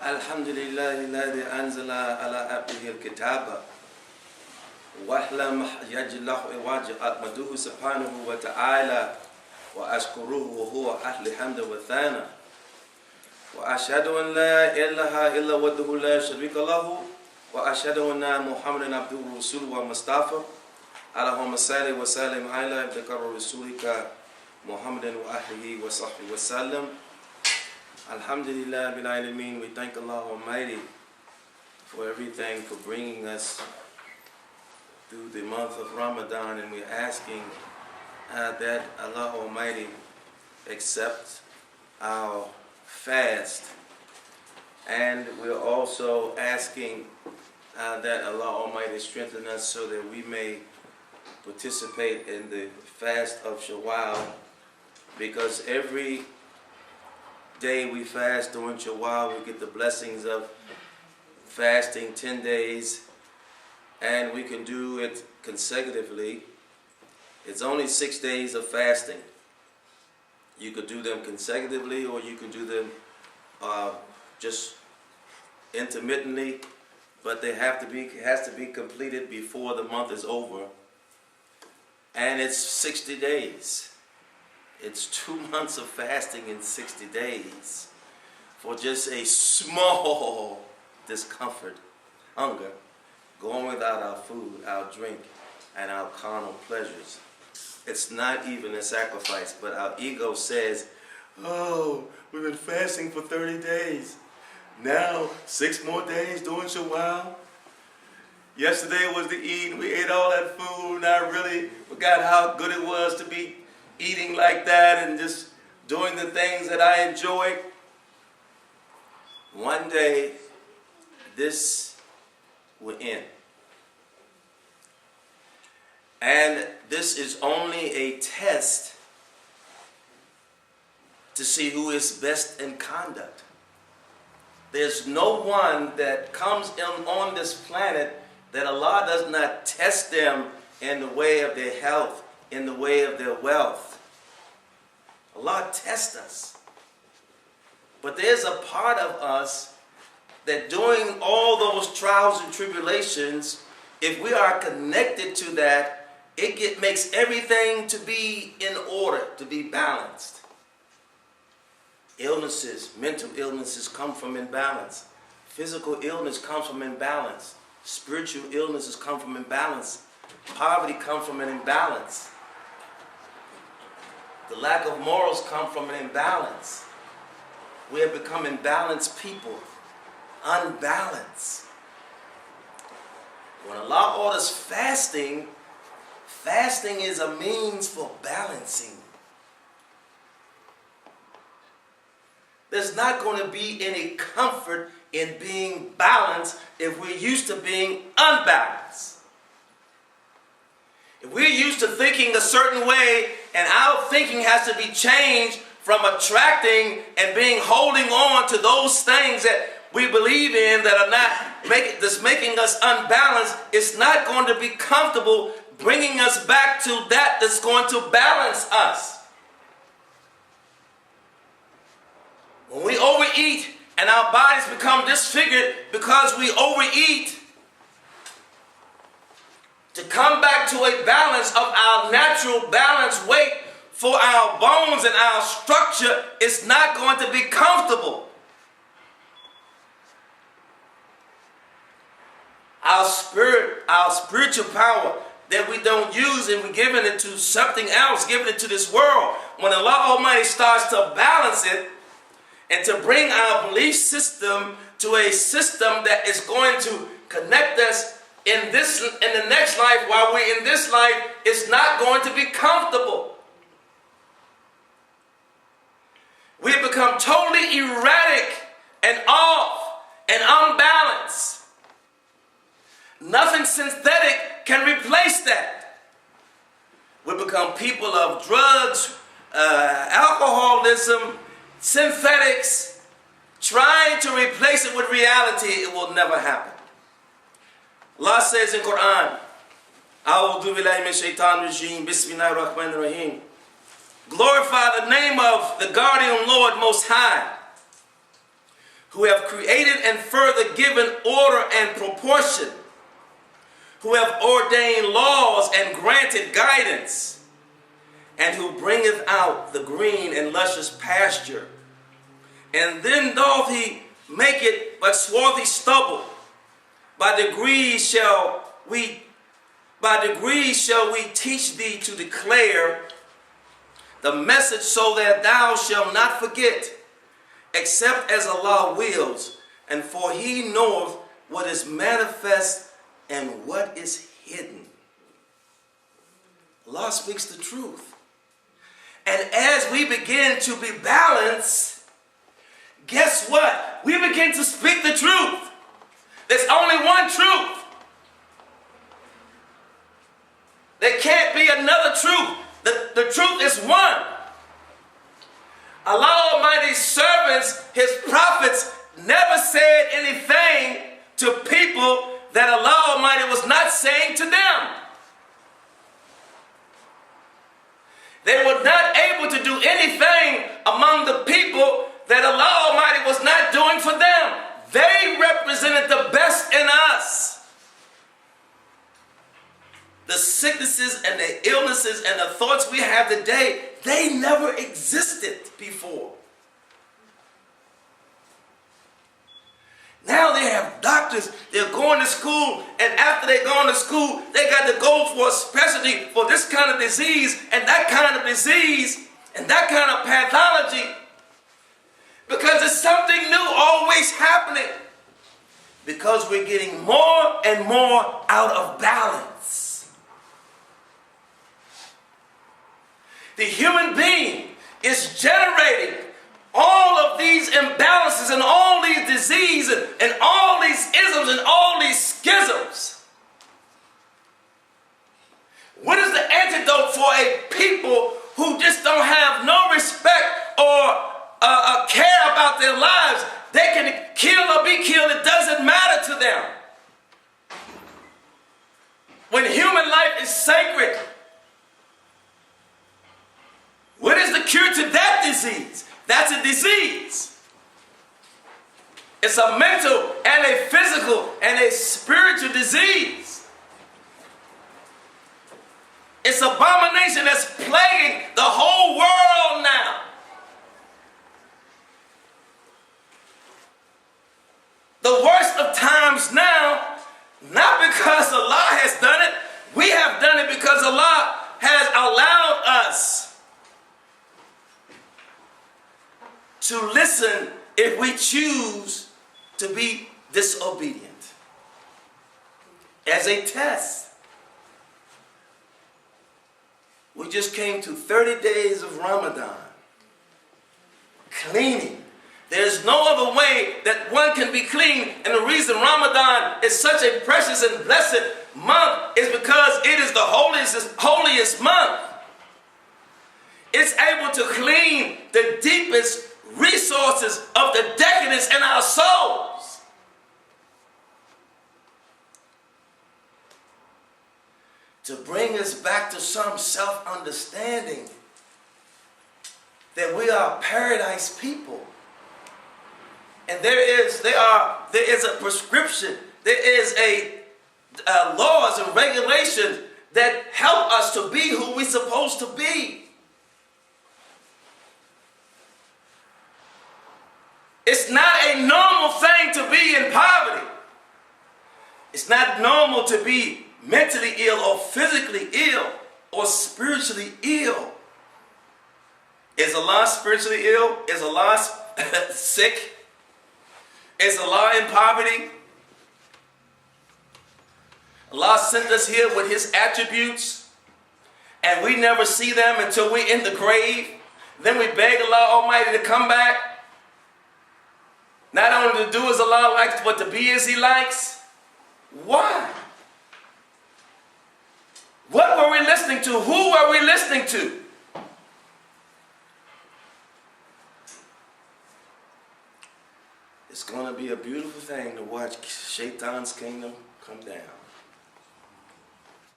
الحمد لله الذي أنزل على عبده الكتاب واحلم يجله وجه أحمده سبحانه وتعالى وأشكره وهو أهل الحمد والثناء وأشهد أن لا إله إلا وحده لا شريك له وأشهد أن محمدا عبده ورسوله ومصطفى اللهم صل وسلم على عبدك ورسولك محمد وأهله وصحبه وسلم. Alhamdulillah bil alameen. We thank Allah Almighty for everything, for bringing us through the month of Ramadan, and we're asking that Allah Almighty accept our fast, and we're also asking that Allah Almighty strengthen us so that we may participate in the fast of Shawwal, because every day we fast during Shawwal, we get the blessings of fasting 10 days, and we can do it consecutively. It's only 6 days of fasting. You could do them consecutively, or you can do them just intermittently, but they has to be completed before the month is over. And it's 60 days. It's 2 months of fasting in 60 days for just a small discomfort, hunger, going without our food, our drink, and our carnal pleasures. It's not even a sacrifice, but our ego says, oh, we've been fasting for 30 days. Now, 6 more days doing Shawwal. Yesterday was the Eid, we ate all that food, and I really forgot how good it was to be eating like that and just doing the things that I enjoy. One day, this will end. And this is only a test to see who is best in conduct. There's no one that comes on this planet that Allah does not test them in the way of their health, in the way of their wealth. Allah tests us. But there's a part of us that during all those trials and tribulations, if we are connected to that, it makes everything to be in order, to be balanced. Illnesses, mental illnesses come from imbalance. Physical illness comes from imbalance. Spiritual illnesses come from imbalance. Poverty comes from an imbalance. The lack of morals come from an imbalance. We have become imbalanced people. Unbalanced. When Allah orders fasting, fasting is a means for balancing. There's not going to be any comfort in being balanced if we're used to being unbalanced. If we're used to thinking a certain way and our thinking has to be changed from attracting and holding on to those things that we believe in that are not making us unbalanced, it's not going to be comfortable bringing us back to that's going to balance us. When we overeat and our bodies become disfigured because we overeat, to come back to a balance of our natural balanced weight for our bones and our structure is not going to be comfortable. Our spirit, our spiritual power that we don't use, and we're giving it to something else, giving it to this world. When Allah Almighty starts to balance it and to bring our belief system to a system that is going to connect us in the next life, while we're in this life, it's not going to be comfortable. We've become totally erratic and off and unbalanced. Nothing synthetic can replace that. We become people of drugs, alcoholism, synthetics, trying to replace it with reality. It will never happen. Allah says in Quran, A'udhu billahi min shaitan rajim, Bismillahir Rahmanir Rahim. Glorify the name of the Guardian Lord Most High, who have created and further given order and proportion, who have ordained laws and granted guidance, and who bringeth out the green and luscious pasture. And then doth he make it but swarthy stubble. By degrees shall we teach thee to declare the message, so that thou shalt not forget, except as Allah wills. And for he knoweth what is manifest and what is hidden. Allah speaks the truth. And as we begin to be balanced, guess what? We begin to speak the truth. There's only one truth. There can't be another truth. The truth is one. Allah Almighty's servants, his prophets, never said anything to people that Allah Almighty was not saying to them. They were not able to do anything among the people that Allah Almighty was not doing for them. They represented the best in us. The sicknesses and the illnesses and the thoughts we have today, they never existed before. Now they have doctors, they're going to school, and after they're going to school, they got to go for a specialty for this kind of disease and that kind of disease and that kind of pathology, because there's something new always happening, because we're getting more and more out of balance. The human being is generating all of these imbalances and all these diseases and all these isms and all these schisms. What is the antidote for a people who just don't have no respect or care about their lives? They can kill or be killed. It doesn't matter to them. When human life is sacred, what is the cure to that disease? That's a disease. It's a mental and a physical and a spiritual disease. It's abomination that's plaguing the whole world now. The worst of times now, not because Allah has done it, we have done it because Allah has allowed us to listen if we choose to be disobedient. As a test, we just came to 30 days of Ramadan. Cleaning. There's no other way that one can be clean, and the reason Ramadan is such a precious and blessed month is because it is the holiest month. It's able to clean the deepest resources of the decadence in our souls. To bring us back to some self-understanding that we are paradise people. And there is a prescription, there is laws and regulations that help us to be who we're supposed to be. It's not a normal thing to be in poverty. It's not normal to be mentally ill or physically ill or spiritually ill. Is Allah spiritually ill? Is Allah sick? Is Allah in poverty? Allah sent us here with his attributes, and we never see them until we're in the grave. Then we beg Allah Almighty to come back. Not only to do as Allah likes, but to be as he likes. Why? What were we listening to? Who were we listening to? It's going to be a beautiful thing to watch Shaitan's kingdom come down.